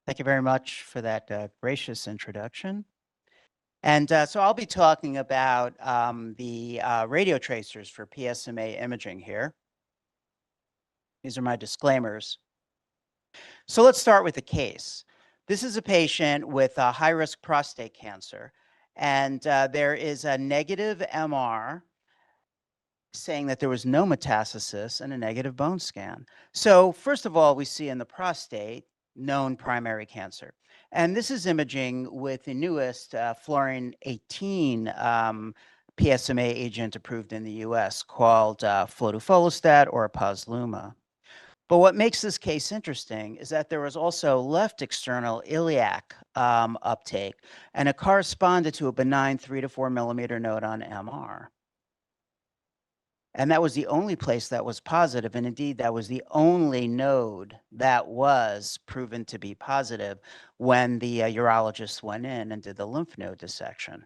Thank you very much for that gracious introduction. And so I'll be talking about the radio tracers for PSMA imaging here. These are my disclaimers. So let's start with the case. This is a patient with high-risk prostate cancer, and there is a negative MR saying that there was no metastasis and a negative bone scan. So first of all, we see in the prostate known primary cancer. And this is imaging with the newest fluorine 18 PSMA agent approved in the US called flodufolostat or Posluma. But what makes this case interesting is that there was also left external iliac uptake, and it corresponded to a benign 3 to 4 millimeter node on MR. And that was the only place that was positive. And indeed, that was the only node that was proven to be positive when the urologist went in and did the lymph node dissection.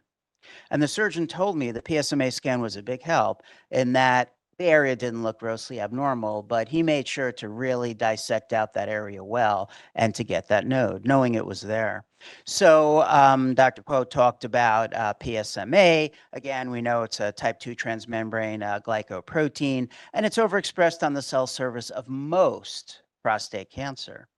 And the surgeon told me the PSMA scan was a big help in that the area didn't look grossly abnormal, but he made sure to really dissect out that area well and to get that node, knowing it was there. So Dr. Quo talked about PSMA. Again, we know it's a type 2 transmembrane glycoprotein, and it's overexpressed on the cell surface of most prostate cancer.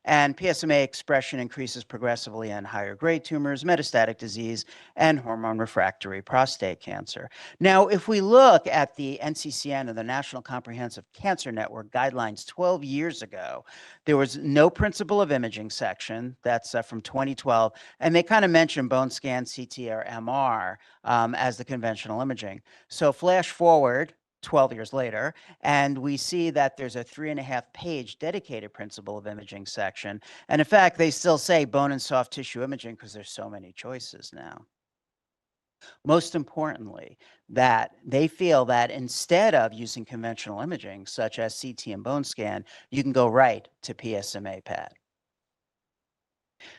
And PSMA expression increases progressively in higher grade tumors, metastatic disease, and hormone refractory prostate cancer. Now, if we look at the NCCN, or the National Comprehensive Cancer Network guidelines 12 years ago, there was no principle of imaging section. That's from 2012. And they kind of mentioned bone scan, CT, or MR as the conventional imaging. So flash forward 12 years later, and we see that there's a 3.5-page dedicated principle of imaging section. And in fact, they still say bone and soft tissue imaging because there's so many choices now. Most importantly, that they feel that instead of using conventional imaging, such as CT and bone scan, you can go right to PSMA PET.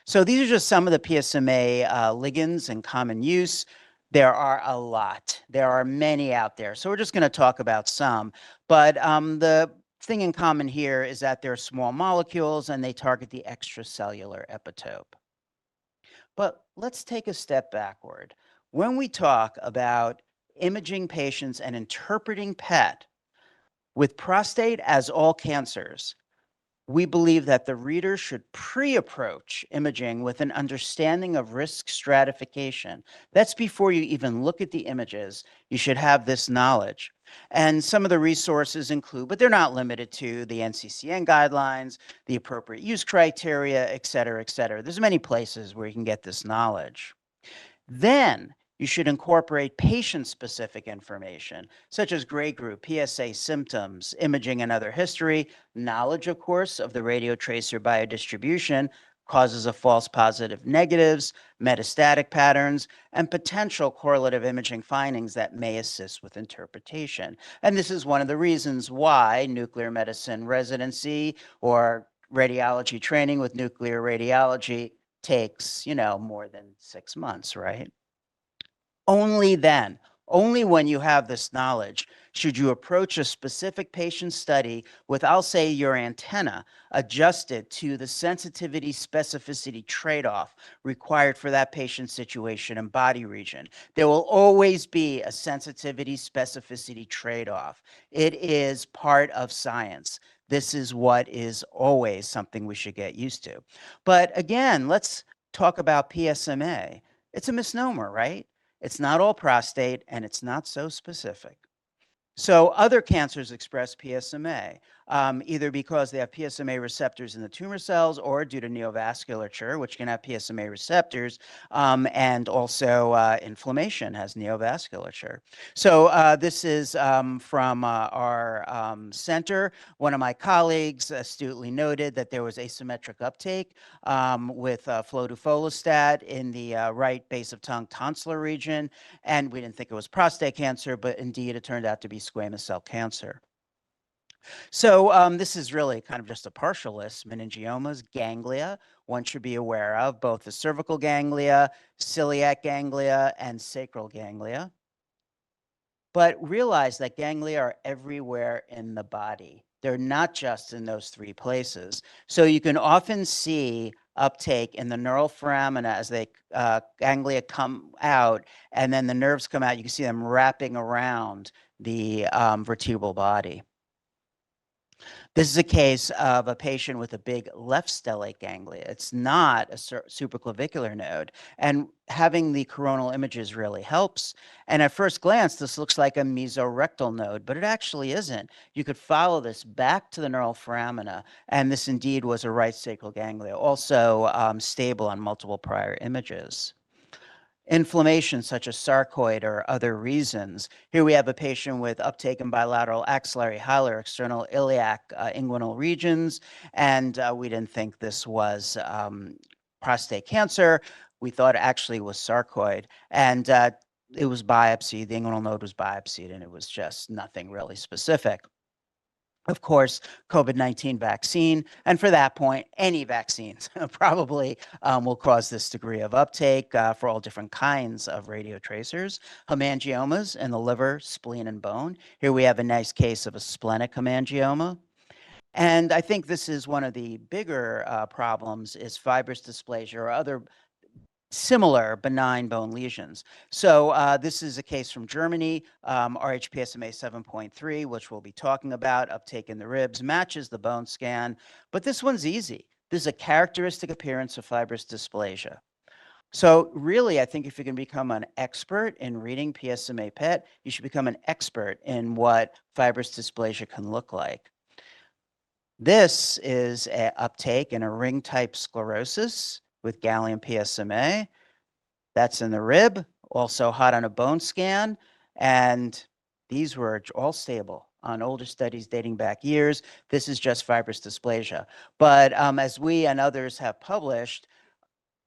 So these are just some of the PSMA ligands in common use. There are a lot. There are many out there. So we're just going to talk about some. But the thing in common here is that they're small molecules and they target the extracellular epitope. But let's take a step backward. When we talk about imaging patients and interpreting PET, with prostate, as all cancers, we believe that the reader should pre-approach imaging with an understanding of risk stratification. That's before you even look at the images. You should have this knowledge. And some of the resources include, but they're not limited to, the NCCN guidelines, the appropriate use criteria, et cetera, et cetera. There's many places where you can get this knowledge. Then you should incorporate patient-specific information, such as grade group, PSA symptoms, imaging and other history, knowledge, of course, of the radiotracer biodistribution, causes of false positive negatives, metastatic patterns, and potential correlative imaging findings that may assist with interpretation. And this is one of the reasons why nuclear medicine residency or radiology training with nuclear radiology takes, more than 6 months, right? Only then, only when you have this knowledge, should you approach a specific patient study with, I'll say, your antenna adjusted to the sensitivity specificity trade-off required for that patient situation and body region. There will always be a sensitivity specificity trade-off. It is part of science. This is what is always something we should get used to. But again, let's talk about PSMA. It's a misnomer, right? It's not all prostate, and it's not so specific. So other cancers express PSMA, either because they have PSMA receptors in the tumor cells or due to neovasculature, which can have PSMA receptors, and also inflammation has neovasculature. So this is from our center. One of my colleagues astutely noted that there was asymmetric uptake with flodufolostat in the right base of tongue tonsillar region, and we didn't think it was prostate cancer, but indeed it turned out to be squamous cell cancer. So this is really kind of just a partial list. Meningiomas, ganglia, one should be aware of, both the cervical ganglia, celiac ganglia, and sacral ganglia. But realize that ganglia are everywhere in the body. They're not just in those 3 places. So you can often see uptake in the neural foramina as they ganglia come out, and then the nerves come out. You can see them wrapping around the vertebral body. This is a case of a patient with a big left stellate ganglia. It's not a supraclavicular node, and having the coronal images really helps. And at first glance, this looks like a mesorectal node, but it actually isn't. You could follow this back to the neural foramina, and this indeed was a right sacral ganglia, also stable on multiple prior images. Inflammation such as sarcoid or other reasons. Here we have a patient with uptake in bilateral axillary, hilar, external iliac, inguinal regions, and we didn't think this was prostate cancer. We thought it actually was sarcoid, and it was biopsied. The inguinal node was biopsied, and it was just nothing really specific. Of course, COVID-19 vaccine, and for that point, any vaccines probably will cause this degree of uptake for all different kinds of radiotracers. Hemangiomas in the liver, spleen, and bone. Here we have a nice case of a splenic hemangioma. And I think this is one of the bigger problems is fibrous dysplasia or other similar benign bone lesions. So this is a case from Germany, RHPSMA 7.3, which we'll be talking about, uptake in the ribs, matches the bone scan, but this one's easy. This is a characteristic appearance of fibrous dysplasia. So really, I think if you can become an expert in reading PSMA PET, you should become an expert in what fibrous dysplasia can look like. This is an uptake in a ring-type sclerosis with gallium PSMA. That's in the rib, also hot on a bone scan, and these were all stable on older studies dating back years. This is just fibrous dysplasia. But as we and others have published,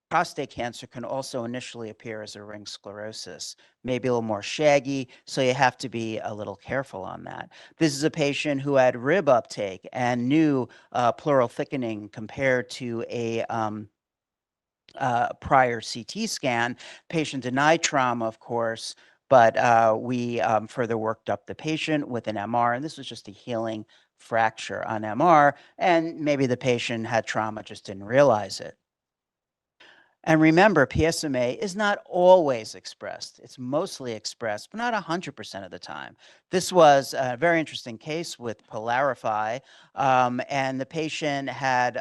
prostate cancer can also initially appear as a ring sclerosis, maybe a little more shaggy, so you have to be a little careful on that. This is a patient who had rib uptake and new pleural thickening compared to a prior CT scan. Patient denied trauma, of course, but we further worked up the patient with an MR, and this was just a healing fracture on MR, and maybe the patient had trauma, just didn't realize it. And remember, PSMA is not always expressed. It's mostly expressed, but not 100% of the time. This was a very interesting case with Polarify, and the patient had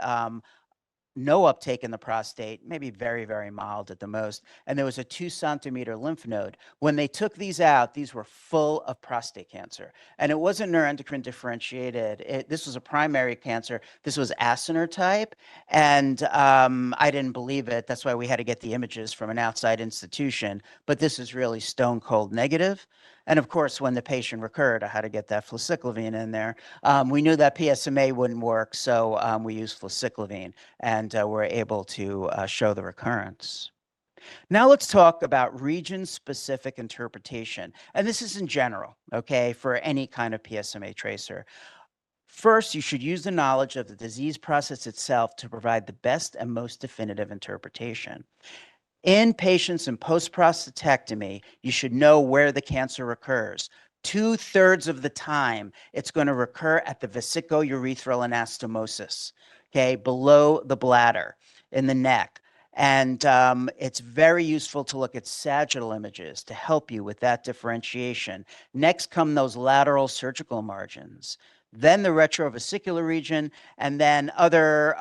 no uptake in the prostate, maybe very, very mild at the most. And there was a 2-centimeter lymph node. When they took these out, these were full of prostate cancer. And it wasn't neuroendocrine differentiated. This was a primary cancer. This was acinar type. And I didn't believe it. That's why we had to get the images from an outside institution. But this is really stone cold negative. And of course, when the patient recurred, I had to get that fluciclovine in there. We knew that PSMA wouldn't work, so we used fluciclovine, and we're able to show the recurrence. Now let's talk about region-specific interpretation. And this is in general, okay, for any kind of PSMA tracer. First, you should use the knowledge of the disease process itself to provide the best and most definitive interpretation. In patients in post-prostatectomy, you should know where the cancer occurs. 2/3 of the time, it's going to recur at the vesicourethral anastomosis, okay, below the bladder, in the neck. And it's very useful to look at sagittal images to help you with that differentiation. Next come those lateral surgical margins, then the retrovesicular region, and then other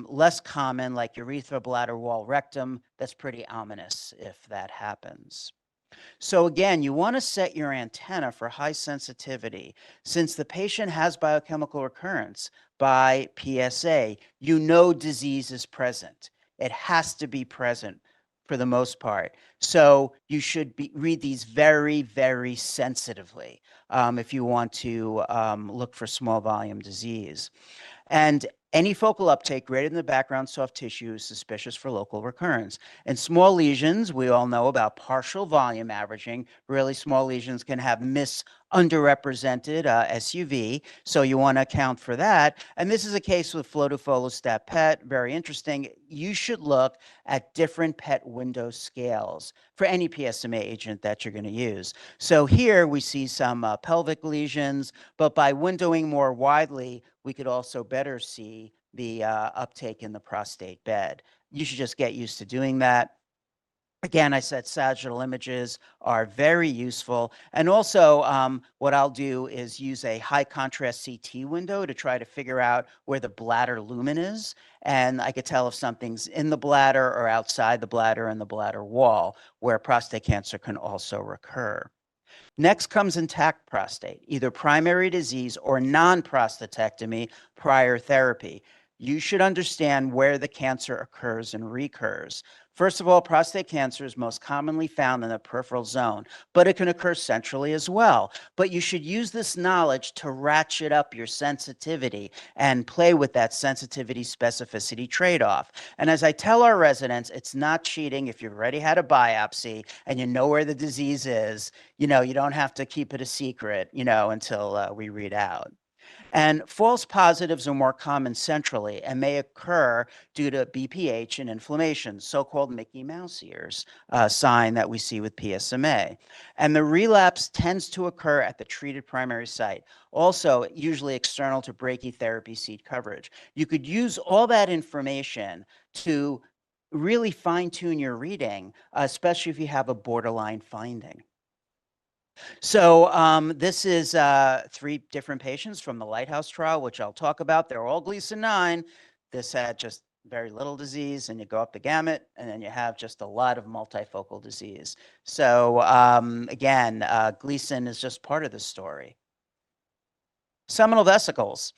less common like urethra, bladder wall, rectum. That's pretty ominous if that happens. So again, you want to set your antenna for high sensitivity. Since the patient has biochemical recurrence by PSA, you know disease is present. It has to be present for the most part. So you should read these very, very sensitively if you want to look for small volume disease. And any focal uptake greater than the background soft tissue is suspicious for local recurrence. In small lesions, we all know about partial volume averaging. Really small lesions can have underrepresented SUV, so you want to account for that. And this is a case with flow-to-folostat PET, very interesting. You should look at different PET window scales for any PSMA agent that you're going to use. So here we see some pelvic lesions, but by windowing more widely, we could also better see the uptake in the prostate bed. You should just get used to doing that. Again, I said sagittal images are very useful. And also, what I'll do is use a high contrast CT window to try to figure out where the bladder lumen is. And I could tell if something's in the bladder or outside the bladder and the bladder wall, where prostate cancer can also recur. Next comes intact prostate, either primary disease or non-prostatectomy prior therapy. You should understand where the cancer occurs and recurs. First of all, prostate cancer is most commonly found in the peripheral zone, but it can occur centrally as well. But you should use this knowledge to ratchet up your sensitivity and play with that sensitivity specificity trade-off. And as I tell our residents, it's not cheating if you've already had a biopsy and you know where the disease is. You don't have to keep it a secret, until we read out. And false positives are more common centrally and may occur due to BPH and inflammation, so-called Mickey Mouse ears, sign that we see with PSMA. And the relapse tends to occur at the treated primary site, also usually external to brachytherapy seed coverage. You could use all that information to really fine-tune your reading, especially if you have a borderline finding. So this is 3 different patients from the Lighthouse trial, which I'll talk about. They're all Gleason 9. This had just very little disease, and you go up the gamut, and then you have just a lot of multifocal disease. So again, Gleason is just part of the story. Seminal vesicles.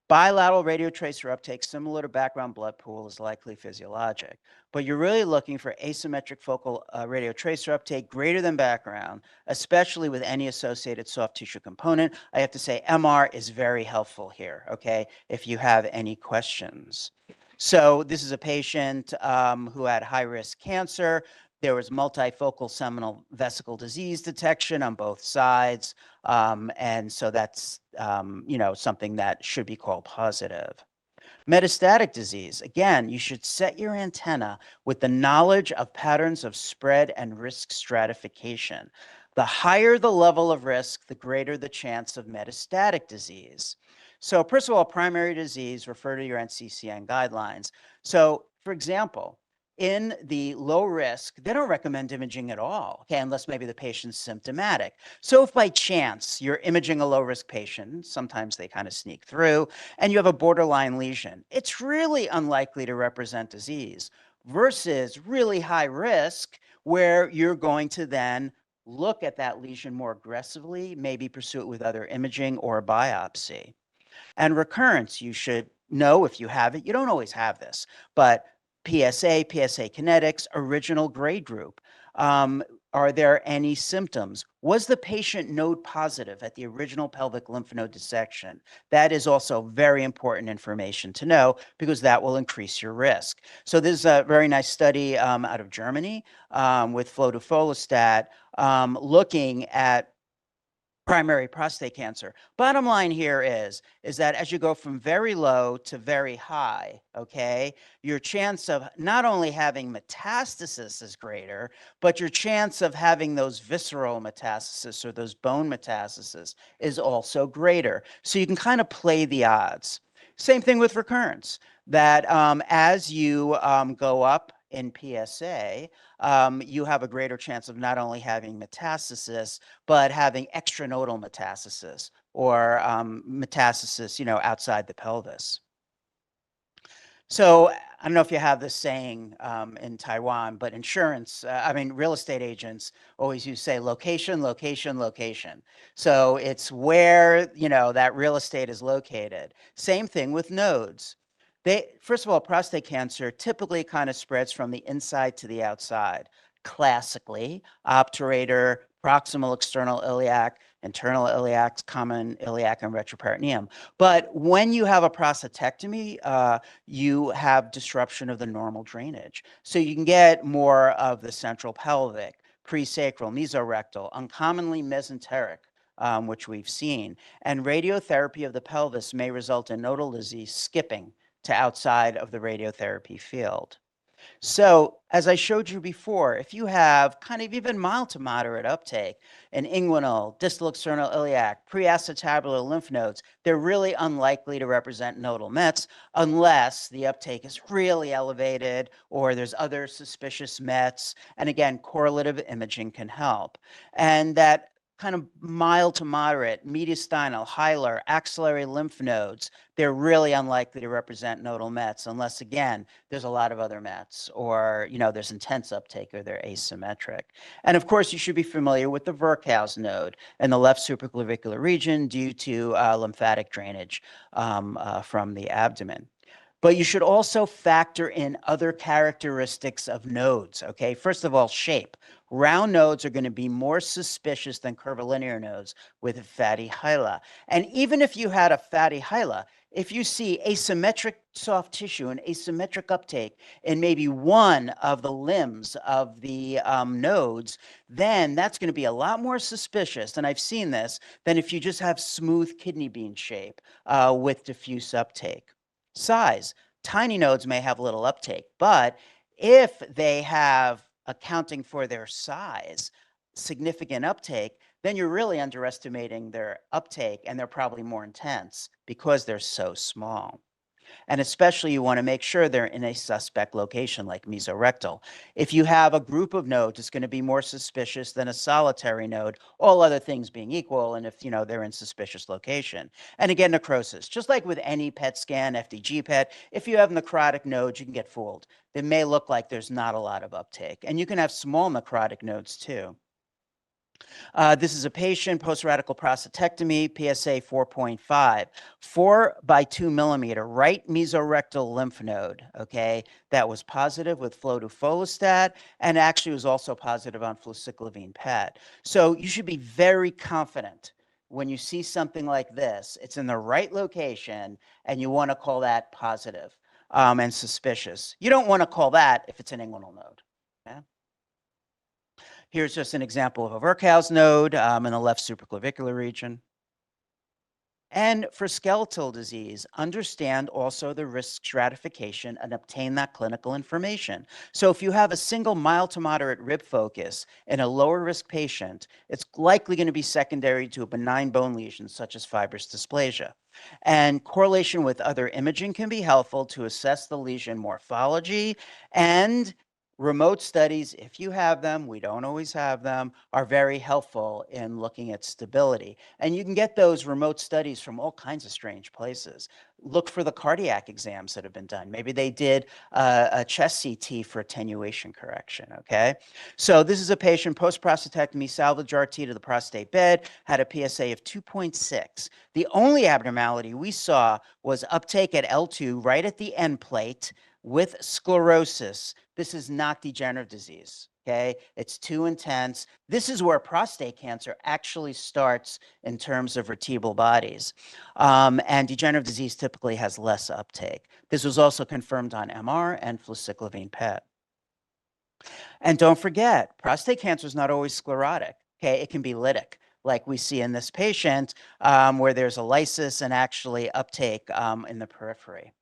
Bilateral radiotracer uptake similar to background blood pool is likely physiologic, but you're really looking for asymmetric focal radiotracer uptake greater than background, especially with any associated soft tissue component. I have to say MR is very helpful here, okay, if you have any questions. So this is a patient who had high-risk cancer. There was multifocal seminal vesicle disease detection on both sides. And so that's, something that should be called positive. Metastatic disease. Again, you should set your antenna with the knowledge of patterns of spread and risk stratification. The higher the level of risk, the greater the chance of metastatic disease. So first of all, primary disease, refer to your NCCN guidelines. So for example, in the low risk, they don't recommend imaging at all, okay, unless maybe the patient's symptomatic. So if by chance you're imaging a low risk patient, sometimes they kind of sneak through, and you have a borderline lesion, it's really unlikely to represent disease versus really high risk where you're going to then look at that lesion more aggressively, maybe pursue it with other imaging or a biopsy. And recurrence, you should know if you have it. You don't always have this, but PSA kinetics, original grade group. Are there any symptoms? Was the patient node positive at the original pelvic lymph node dissection? That is also very important information to know because that will increase your risk. So this is a very nice study out of Germany with flodufolostat looking at primary prostate cancer. Bottom line here is that as you go from very low to very high, okay, your chance of not only having metastasis is greater, but your chance of having those visceral metastasis or those bone metastasis is also greater. So you can kind of play the odds. Same thing with recurrence, that as you go up in PSA, you have a greater chance of not only having metastasis, but having extranodal metastasis or metastasis, outside the pelvis. So I don't know if you have this saying in Taiwan, but real estate agents always say location, location, location. So it's where, that real estate is located. Same thing with nodes. First of all, prostate cancer typically kind of spreads from the inside to the outside. Classically, obturator, proximal external iliac, internal iliac, common iliac, and retroperitoneum. But when you have a prostatectomy, you have disruption of the normal drainage. So you can get more of the central pelvic, presacral, mesorectal, uncommonly mesenteric, which we've seen. And radiotherapy of the pelvis may result in nodal disease skipping to outside of the radiotherapy field. So, as I showed you before, if you have kind of even mild to moderate uptake in inguinal, distal external iliac, preacetabular lymph nodes, they're really unlikely to represent nodal Mets unless the uptake is really elevated or there's other suspicious Mets. And again, correlative imaging can help. And that kind of mild to moderate mediastinal, hilar, axillary lymph nodes, they're really unlikely to represent nodal Mets unless, again, there's a lot of other Mets or, there's intense uptake or they're asymmetric. And of course, you should be familiar with the Virchow's node in the left supraclavicular region due to lymphatic drainage from the abdomen. But you should also factor in other characteristics of nodes, okay? First of all, shape. Round nodes are going to be more suspicious than curvilinear nodes with a fatty hyla. And even if you had a fatty hyla, if you see asymmetric soft tissue and asymmetric uptake in maybe one of the limbs of the nodes, then that's going to be a lot more suspicious, and I've seen this, than if you just have smooth kidney bean shape with diffuse uptake. Size. Tiny nodes may have little uptake, but if they have, accounting for their size, significant uptake, then you're really underestimating their uptake and they're probably more intense because they're so small. And especially you want to make sure they're in a suspect location like mesorectal. If you have a group of nodes, it's going to be more suspicious than a solitary node, all other things being equal, and if they're in suspicious location. And again, necrosis. Just like with any PET scan, FDG PET, if you have necrotic nodes, you can get fooled. They may look like there's not a lot of uptake. And you can have small necrotic nodes too. This is a patient, post-radical prostatectomy, PSA 4.5, 4 by 2 millimeter, right mesorectal lymph node, okay, that was positive with flow-to-folostat and actually was also positive on fluciclovine PET. So you should be very confident when you see something like this, it's in the right location, and you want to call that positive and suspicious. You don't want to call that if it's an inguinal node. Okay? Here's just an example of a Virchow's node in the left supraclavicular region. And for skeletal disease, understand also the risk stratification and obtain that clinical information. So if you have a single mild to moderate rib focus in a lower risk patient, it's likely going to be secondary to a benign bone lesion such as fibrous dysplasia. And correlation with other imaging can be helpful to assess the lesion morphology, and remote studies, if you have them, we don't always have them, are very helpful in looking at stability. And you can get those remote studies from all kinds of strange places. Look for the cardiac exams that have been done. Maybe they did a chest CT for attenuation correction, okay? So this is a patient post-prostatectomy, salvage RT to the prostate bed, had a PSA of 2.6. The only abnormality we saw was uptake at L2 right at the end plate with sclerosis. This is not degenerative disease, okay? It's too intense. This is where prostate cancer actually starts in terms of vertebral bodies. And degenerative disease typically has less uptake. This was also confirmed on MR and fluciclovine PET. And don't forget, prostate cancer is not always sclerotic, okay? It can be lytic, like we see in this patient, where there's a lysis and actually uptake in the periphery.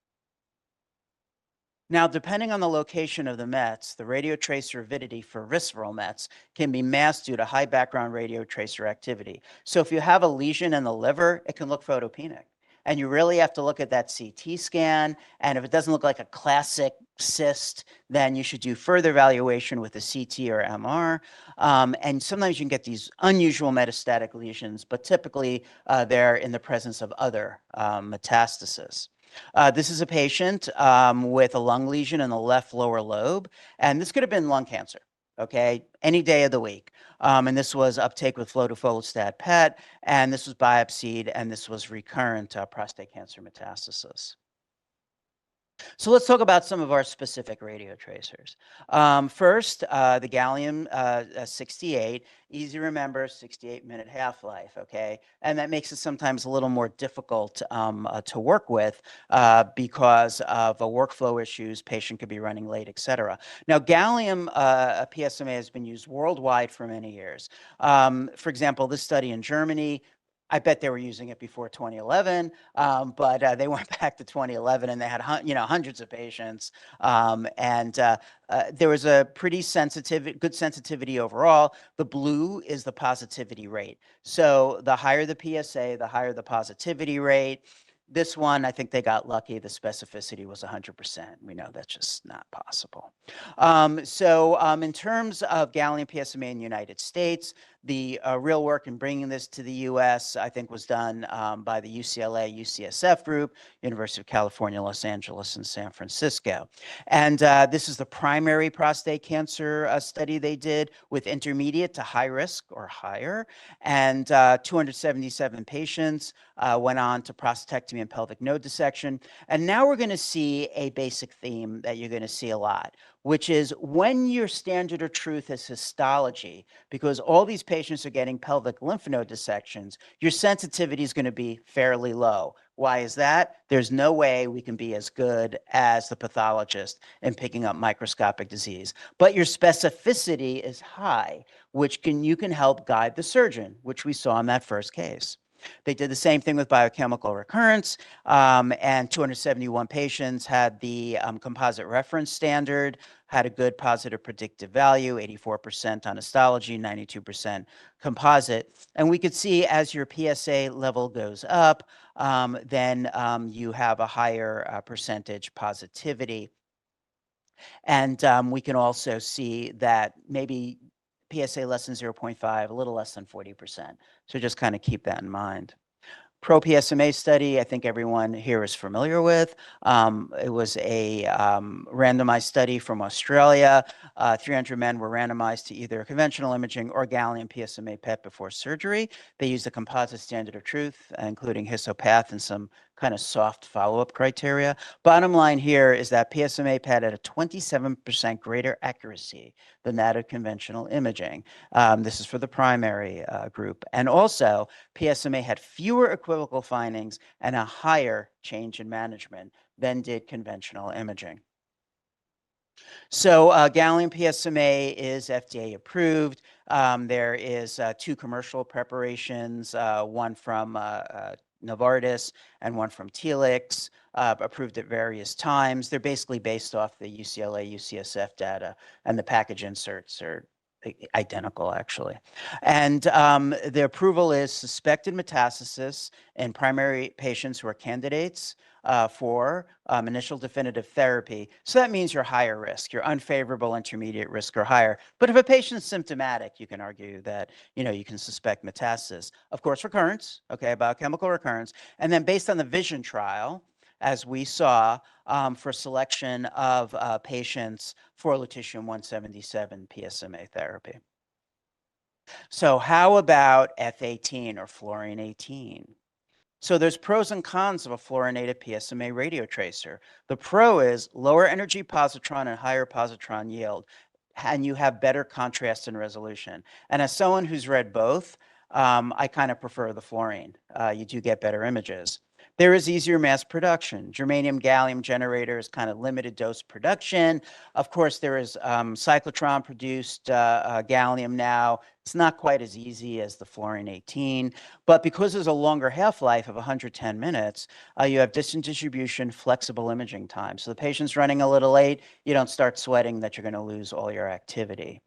Now, depending on the location of the Mets, the radiotracer avidity for visceral Mets can be masked due to high background radiotracer activity. So if you have a lesion in the liver, it can look photopenic. And you really have to look at that CT scan. And if it doesn't look like a classic cyst, then you should do further evaluation with a CT or MR. And sometimes you can get these unusual metastatic lesions, but typically they're in the presence of other metastasis. This is a patient with a lung lesion in the left lower lobe, and this could have been lung cancer, okay, any day of the week. And this was uptake with flow-to-folostat PET, and this was biopsied, and this was recurrent prostate cancer metastasis. So let's talk about some of our specific radiotracers. First, the gallium-68, easy to remember, 68-minute half-life, okay? And that makes it sometimes a little more difficult to work with because of workflow issues, patient could be running late, et cetera. Now, gallium PSMA has been used worldwide for many years. For example, this study in Germany, I bet they were using it before 2011, but they went back to 2011 and they had hundreds of patients, and there was a pretty good sensitivity overall. The blue is the positivity rate. So the higher the PSA, the higher the positivity rate. This one, I think they got lucky. The specificity was 100%. We know that's just not possible. In terms of gallium PSMA in the United States, the real work in bringing this to the U.S., I think, was done by the UCLA UCSF group, University of California, Los Angeles, and San Francisco. And this is the primary prostate cancer study they did with intermediate to high risk or higher. And 277 patients went on to prostatectomy and pelvic node dissection. And now we're going to see a basic theme that you're going to see a lot, which is when your standard of truth is histology, because all these patients are getting pelvic lymph node dissections, your sensitivity is going to be fairly low. Why is that? There's no way we can be as good as the pathologist in picking up microscopic disease. But your specificity is high, which you can help guide the surgeon, which we saw in that first case. They did the same thing with biochemical recurrence, and 271 patients had the composite reference standard, had a good positive predictive value, 84% on histology, 92% composite. And we could see as your PSA level goes up, then you have a higher percentage positivity. And we can also see that maybe PSA less than 0.5, a little less than 40%. So just kind of keep that in mind. Pro-PSMA study, I think everyone here is familiar with. It was a randomized study from Australia. 300 men were randomized to either conventional imaging or gallium PSMA PET before surgery. They used a composite standard of truth, including histopath and some kind of soft follow-up criteria. Bottom line here is that PSMA PET had a 27% greater accuracy than that of conventional imaging. This is for the primary group. And also, PSMA had fewer equivocal findings and a higher change in management than did conventional imaging. So gallium PSMA is FDA approved. There is 2 commercial preparations, one from Novartis and one from Telix, approved at various times. They're basically based off the UCLA, UCSF data, and the package inserts are identical, actually. And the approval is suspected metastasis in primary patients who are candidates for initial definitive therapy. So that means you're higher risk, you're unfavorable intermediate risk or higher. But if a patient is symptomatic, you can argue that, you can suspect metastasis. Of course, recurrence, okay, biochemical recurrence. And then based on the VISION trial, as we saw, for selection of patients for lutetium-177 PSMA therapy. So how about F18 or fluorine-18? So there's pros and cons of a fluorinated PSMA radiotracer. The pro is lower energy positron and higher positron yield, and you have better contrast and resolution. And as someone who's read both, I kind of prefer the fluorine. You do get better images. There is easier mass production. Germanium gallium generator is kind of limited dose production. Of course, there is cyclotron produced gallium now. It's not quite as easy as the fluorine-18, but because there's a longer half-life of 110 minutes, you have distant distribution, flexible imaging time. So the patient's running a little late, you don't start sweating that you're going to lose all your activity.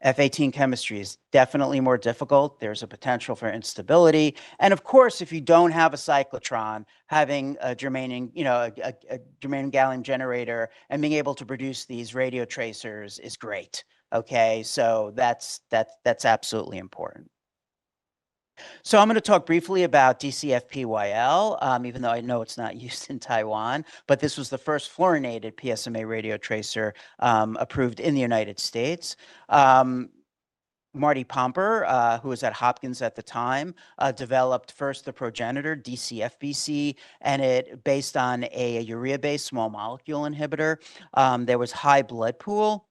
F18 chemistry is definitely more difficult. There's a potential for instability. And of course, if you don't have a cyclotron, having a germanium, a germanium gallium generator and being able to produce these radio tracers is great. Okay, so that's absolutely important. So I'm going to talk briefly about DCFPYL, even though I know it's not used in Taiwan, but this was the first fluorinated PSMA radio tracer approved in the United States. Marty Pomper, who was at Hopkins at the time, developed first the progenitor, DCFBC, and it based on a urea-based small molecule inhibitor. There was high blood pool,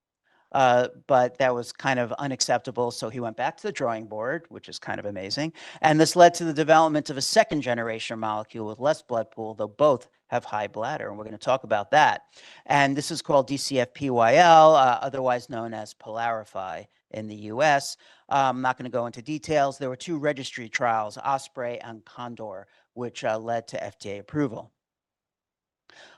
but that was kind of unacceptable. So he went back to the drawing board, which is kind of amazing. And this led to the development of a second generation molecule with less blood pool, though both have have high bladder, and we're going to talk about that. And this is called DCF-PYL, otherwise known as Pylarify in the US. I'm not going to go into details. There were two registry trials, Osprey and Condor, which led to FDA approval.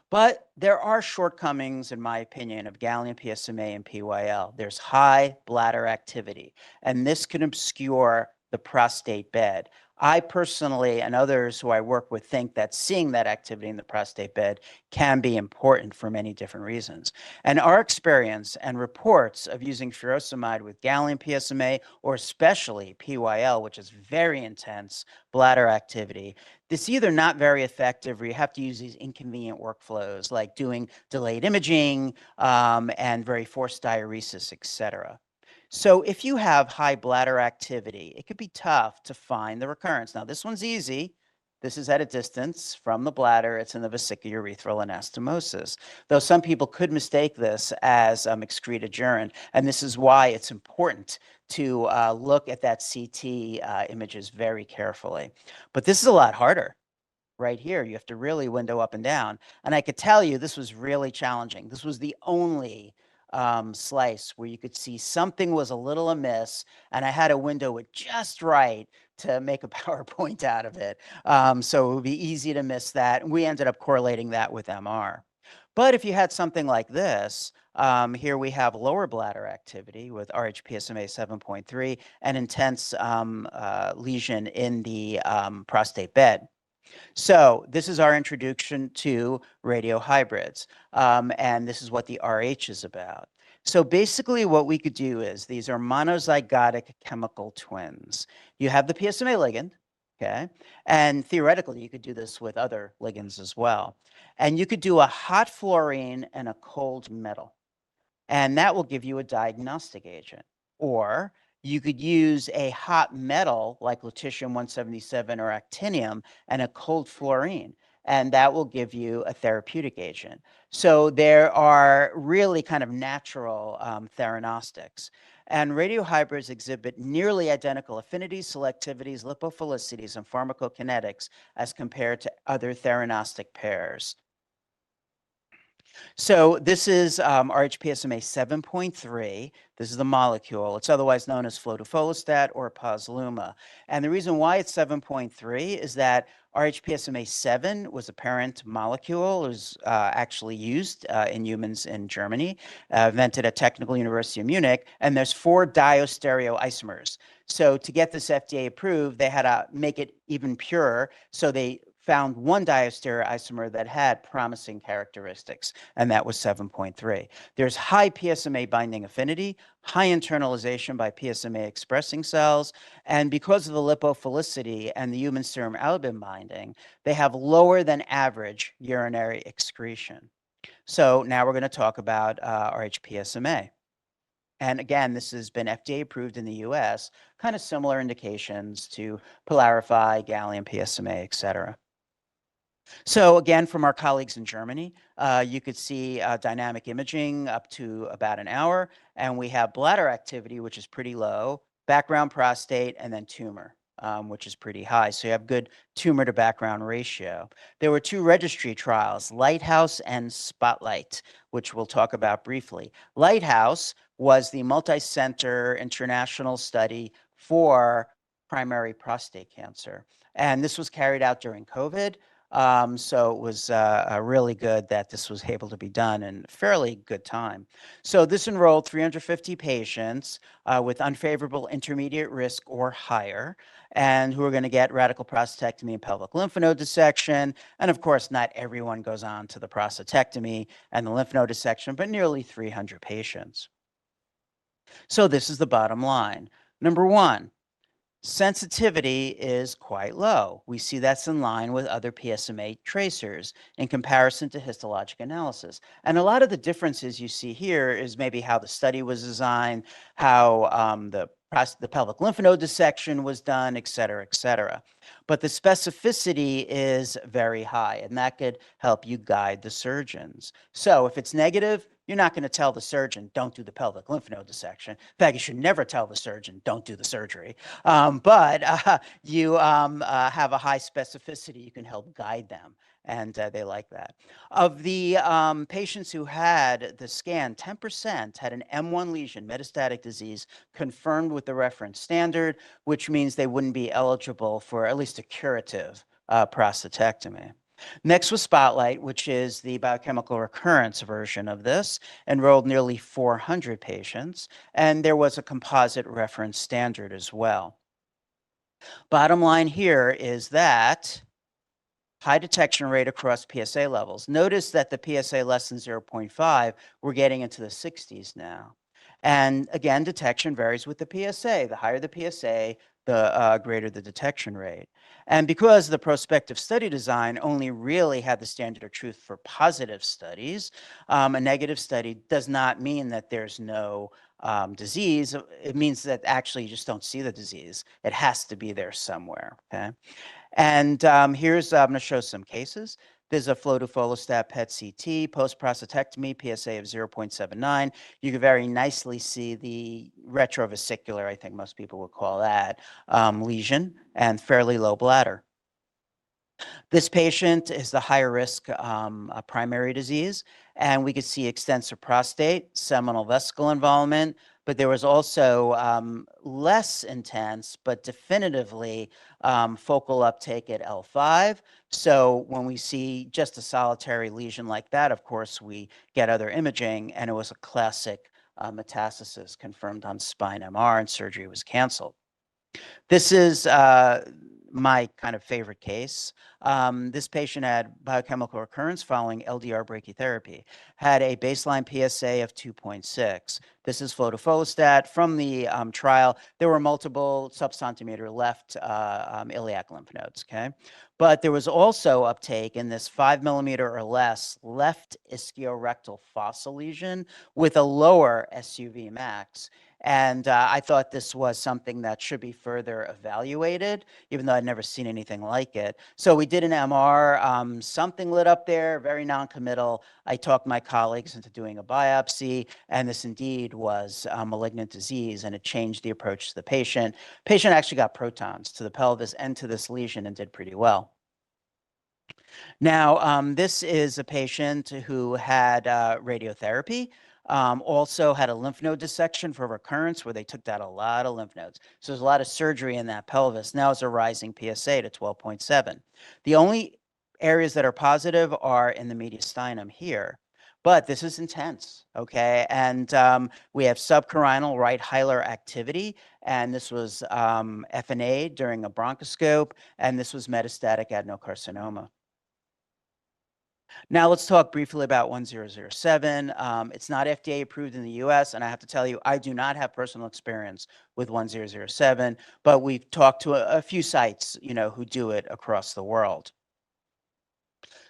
But there are shortcomings, in my opinion, of gallium PSMA and PYL. There's high bladder activity, and this can obscure the prostate bed. I personally and others who I work with think that seeing that activity in the prostate bed can be important for many different reasons. And our experience and reports of using furosemide with gallium PSMA, or especially PYL, which is very intense bladder activity, this either not very effective or you have to use these inconvenient workflows like doing delayed imaging and very forced diuresis, et cetera. So if you have high bladder activity, it could be tough to find the recurrence. Now, this one's easy. This is at a distance from the bladder. It's in the vesiculourethral anastomosis, though some people could mistake this as excreted urine, and this is why it's important to look at that CT images very carefully. But this is a lot harder. Right here, you have to really window up and down. And I could tell you this was really challenging. This was the only slice where you could see something was a little amiss, and I had to window it just right to make a PowerPoint out of it. So it would be easy to miss that. And we ended up correlating that with MR. But if you had something like this, here we have lower bladder activity with RHPSMA 7.3 and intense lesion in the prostate bed. So this is our introduction to radiohybrids, and this is what the RH is about. So basically what we could do is these are monozygotic chemical twins. You have the PSMA ligand, okay? And theoretically, you could do this with other ligands as well. And you could do a hot fluorine and a cold metal, and that will give you a diagnostic agent. Or you could use a hot metal like lutetium-177 or actinium and a cold fluorine, and that will give you a therapeutic agent. So there are really kind of natural theranostics. And radiohybrids exhibit nearly identical affinities, selectivities, lipophilicities, and pharmacokinetics as compared to other theranostic pairs. So this is RHPSMA 7.3. This is the molecule. It's otherwise known as flotofolostat or posluma. And the reason why it's 7.3 is that RHPSMA 7 was a parent molecule. It was actually used in humans in Germany, invented at Technical University of Munich, and there's 4 diastereoisomers. So to get this FDA approved, they had to make it even purer. So they found one diastereoisomer that had promising characteristics, and that was 7.3. There's high PSMA binding affinity, high internalization by PSMA expressing cells, and because of the lipophilicity and the human serum albumin binding, they have lower than average urinary excretion. So now we're going to talk about RHPSMA. And again, this has been FDA approved in the US, kind of similar indications to Pylarify, gallium PSMA, et cetera. So again, from our colleagues in Germany, you could see dynamic imaging up to about an hour, and we have bladder activity, which is pretty low, background prostate, and then tumor, which is pretty high. So you have good tumor to background ratio. There were 2 registry trials, Lighthouse and Spotlight, which we'll talk about briefly. Lighthouse was the multi-center international study for primary prostate cancer, and this was carried out during COVID. So it was really good that this was able to be done in fairly good time. So this enrolled 350 patients with unfavorable intermediate risk or higher, and who are going to get radical prostatectomy and pelvic lymph node dissection. And of course, not everyone goes on to the prostatectomy and the lymph node dissection, but nearly 300 patients. So this is the bottom line. Number 1, sensitivity is quite low. We see that's in line with other PSMA tracers in comparison to histologic analysis. And a lot of the differences you see here is maybe how the study was designed, how the pelvic lymph node dissection was done, et cetera, et cetera. But the specificity is very high, and that could help you guide the surgeons. So if it's negative, you're not going to tell the surgeon, don't do the pelvic lymph node dissection. In fact, you should never tell the surgeon, don't do the surgery. But you have a high specificity. You can help guide them. and they like that. Of the patients who had the scan, 10% had an M1 lesion, metastatic disease, confirmed with the reference standard, which means they wouldn't be eligible for at least a curative prostatectomy. Next was Spotlight, which is the biochemical recurrence version of this, enrolled nearly 400 patients, and there was a composite reference standard as well. Bottom line here is that high detection rate across PSA levels. Notice that the PSA less than 0.5, we're getting into the 60s now. And again, detection varies with the PSA. The higher the PSA, the greater the detection rate. And because the prospective study design only really had the standard of truth for positive studies, a negative study does not mean that there's no disease. It means that actually you just don't see the disease. It has to be there somewhere, okay? And here's, I'm going to show some cases. There's a flow-to-folostat PET CT, post-prostatectomy, PSA of 0.79. You can very nicely see the retrovesicular, I think most people would call that, lesion, and fairly low bladder. This patient is the higher risk primary disease, and we could see extensive prostate, seminal vesicle involvement, but there was also less intense, but definitively focal uptake at L5. So when we see just a solitary lesion like that, of course, we get other imaging, and it was a classic metastasis confirmed on spine MR, and surgery was canceled. This is my kind of favorite case. This patient had biochemical recurrence following LDR brachytherapy, had a baseline PSA of 2.6. This is flow-to-folostat from the trial. There were multiple sub-centimeter left iliac lymph nodes, okay? But there was also uptake in this 5 millimeter or less left ischiorectal fossa lesion with a lower SUV max. And I thought this was something that should be further evaluated, even though I'd never seen anything like it. So we did an MR, something lit up there, very non-committal. I talked my colleagues into doing a biopsy, and this indeed was a malignant disease, and it changed the approach to the patient. Patient actually got protons to the pelvis and to this lesion and did pretty well. Now, this is a patient who had radiotherapy, also had a lymph node dissection for recurrence where they took out a lot of lymph nodes. So there's a lot of surgery in that pelvis. Now it's a rising PSA to 12.7. The only areas that are positive are in the mediastinum here. But this is intense, okay? And we have subcarinal right hilar activity, and this was FNA during a bronchoscope, and this was metastatic adenocarcinoma. Now let's talk briefly about 1007. It's not FDA approved in the US, and I have to tell you, I do not have personal experience with 1007, but we've talked to a few sites, who do it across the world.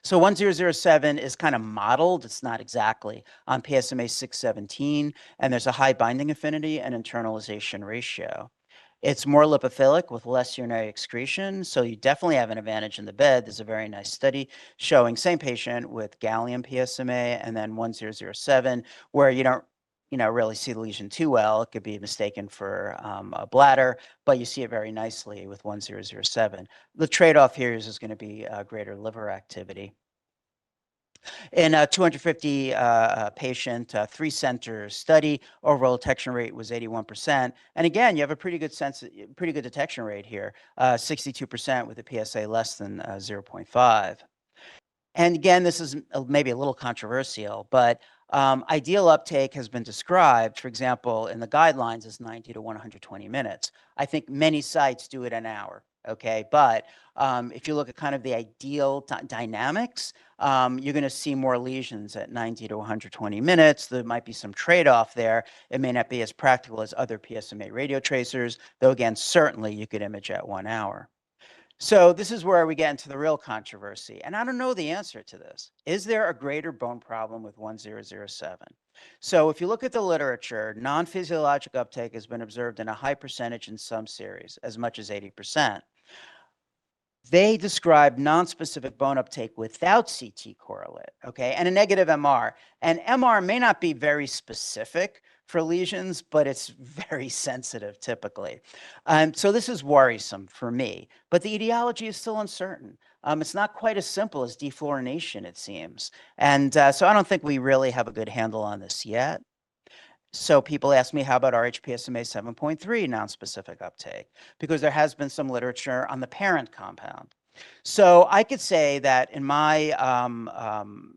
So 1007 is kind of modeled, it's not exactly, on PSMA 617, and there's a high binding affinity and internalization ratio. It's more lipophilic with less urinary excretion, so you definitely have an advantage in the bed. There's a very nice study showing same patient with gallium PSMA and then 1007, where you don't really see the lesion too well. It could be mistaken for a bladder, but you see it very nicely with 1007. The trade-off here is going to be greater liver activity. In a 250 patient, 3-center study, overall detection rate was 81%. And again, you have a pretty good detection rate here, 62% with a PSA less than 0.5. And again, this is maybe a little controversial, but ideal uptake has been described, for example, in the guidelines as 90 to 120 minutes. I think many sites do it an hour, okay? But if you look at kind of the ideal dynamics, you're going to see more lesions at 90 to 120 minutes. There might be some trade-off there. It may not be as practical as other PSMA radio tracers, though again, certainly you could image at 1 hour. So this is where we get into the real controversy. And I don't know the answer to this. Is there a greater bone problem with 1007? So if you look at the literature, non-physiologic uptake has been observed in a high percentage in some series, as much as 80%. They describe non-specific bone uptake without CT correlate, okay, and a negative MR. And MR may not be very specific for lesions, but it's very sensitive typically. So this is worrisome for me, but the etiology is still uncertain. It's not quite as simple as defluorination, it seems. And so I don't think we really have a good handle on this yet. So people ask me, how about rhPSMA 7.3 nonspecific uptake? Because there has been some literature on the parent compound. So I could say that in my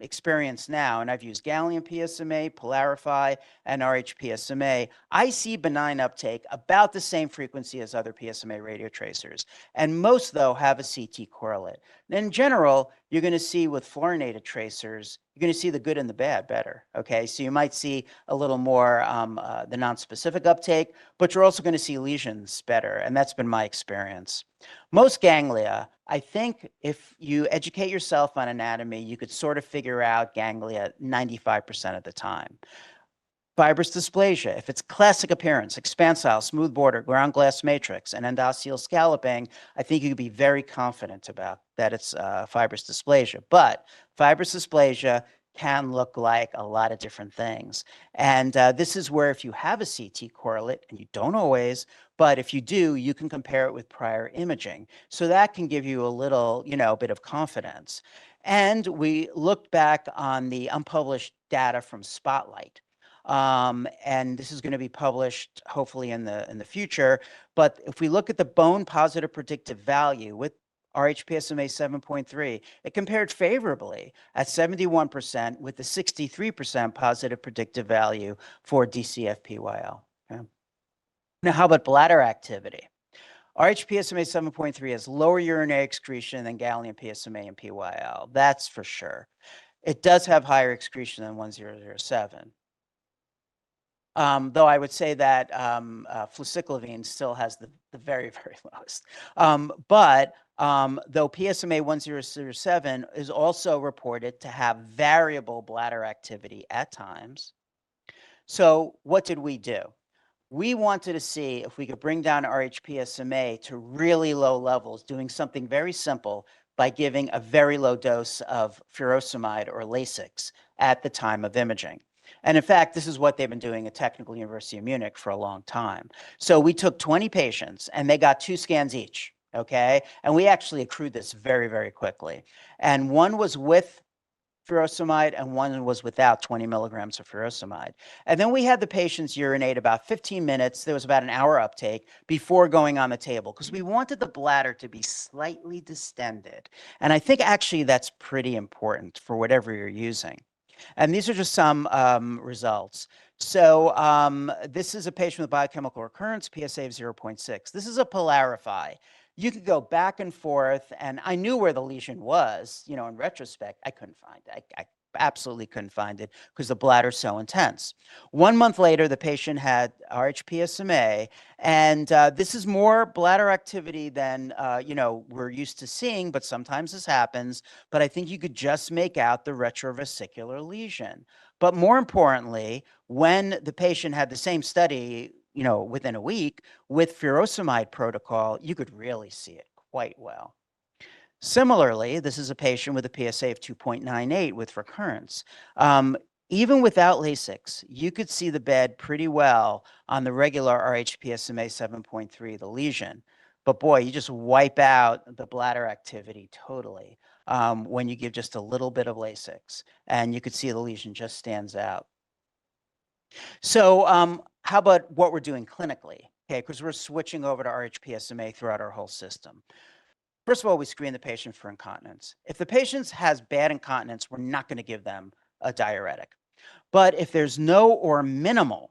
experience now, and I've used gallium PSMA, Polarify, and rhPSMA, I see benign uptake about the same frequency as other PSMA radiotracers. And most, though, have a CT correlate. In general, you're going to see with fluorinated tracers, you're going to see the good and the bad better. Okay, so you might see a little more the nonspecific uptake, but you're also going to see lesions better. And that's been my experience. Most ganglia, I think if you educate yourself on anatomy, you could sort of figure out ganglia 95% of the time. Fibrous dysplasia, if it's classic appearance, expansile, smooth border, ground glass matrix, and endosteal scalloping, I think you could be very confident about that it's fibrous dysplasia. But fibrous dysplasia can look like a lot of different things. And this is where if you have a CT correlate, and you don't always, but if you do, you can compare it with prior imaging. So that can give you a little, bit of confidence. And we looked back on the unpublished data from Spotlight. And this is going to be published hopefully in the future. But if we look at the bone positive predictive value with rhPSMA 7.3, it compared favorably at 71% with the 63% positive predictive value for DCFPYL. Okay. Now, how about bladder activity? rhPSMA 7.3 has lower urinary excretion than gallium PSMA and PYL. That's for sure. It does have higher excretion than 1007. Though I would say that fluciclovine still has the very, very lowest. But though PSMA 1007 is also reported to have variable bladder activity at times. So what did we do? We wanted to see if we could bring down rhPSMA to really low levels, doing something very simple by giving a very low dose of furosemide or Lasix at the time of imaging. And in fact, this is what they've been doing at Technical University of Munich for a long time. So we took 20 patients and they got 2 scans each, okay? And we actually accrued this very, very quickly. And one was with furosemide and one was without 20 milligrams of furosemide. And then we had the patients urinate about 15 minutes. There was about an hour uptake before going on the table because we wanted the bladder to be slightly distended. And I think actually that's pretty important for whatever you're using. And these are just some results. So this is a patient with biochemical recurrence, PSA of 0.6. This is a Polarify. You could go back and forth, and I knew where the lesion was. In retrospect, I couldn't find it. I absolutely couldn't find it because the bladder's so intense. 1 month later, the patient had rhPSMA, and this is more bladder activity than we're used to seeing, but sometimes this happens. But I think you could just make out the retrovesicular lesion. But more importantly, when the patient had the same study, within a week with furosemide protocol, you could really see it quite well. Similarly, this is a patient with a PSA of 2.98 with recurrence. Even without Lasix, you could see the bed pretty well on the regular rhPSMA 7.3, the lesion. But boy, you just wipe out the bladder activity totally when you give just a little bit of Lasix, and you could see the lesion just stands out. So how about what we're doing clinically? Okay, because we're switching over to rhPSMA throughout our whole system. First of all, we screen the patient for incontinence. If the patient has bad incontinence, we're not going to give them a diuretic. But if there's no or minimal,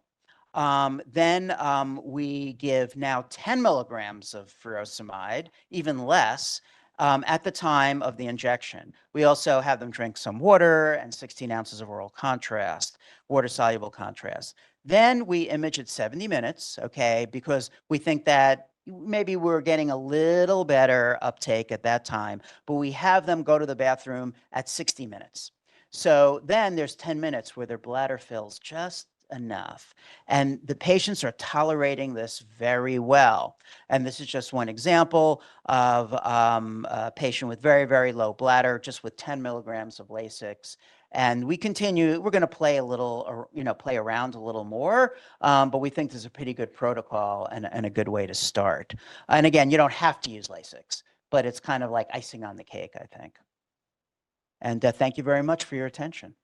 then we give now 10 milligrams of furosemide, even less, at the time of the injection. We also have them drink some water and 16 ounces of oral contrast, water-soluble contrast. Then we image at 70 minutes, okay, because we think that maybe we're getting a little better uptake at that time, but we have them go to the bathroom at 60 minutes. So then there's 10 minutes where their bladder fills just enough. And the patients are tolerating this very well. And this is just one example of a patient with very, very low bladder, just with 10 milligrams of Lasix. And we're going to play a little, or, play around a little more, but we think this is a pretty good protocol and a good way to start. And again, you don't have to use Lasix, but it's kind of like icing on the cake, I think. And thank you very much for your attention.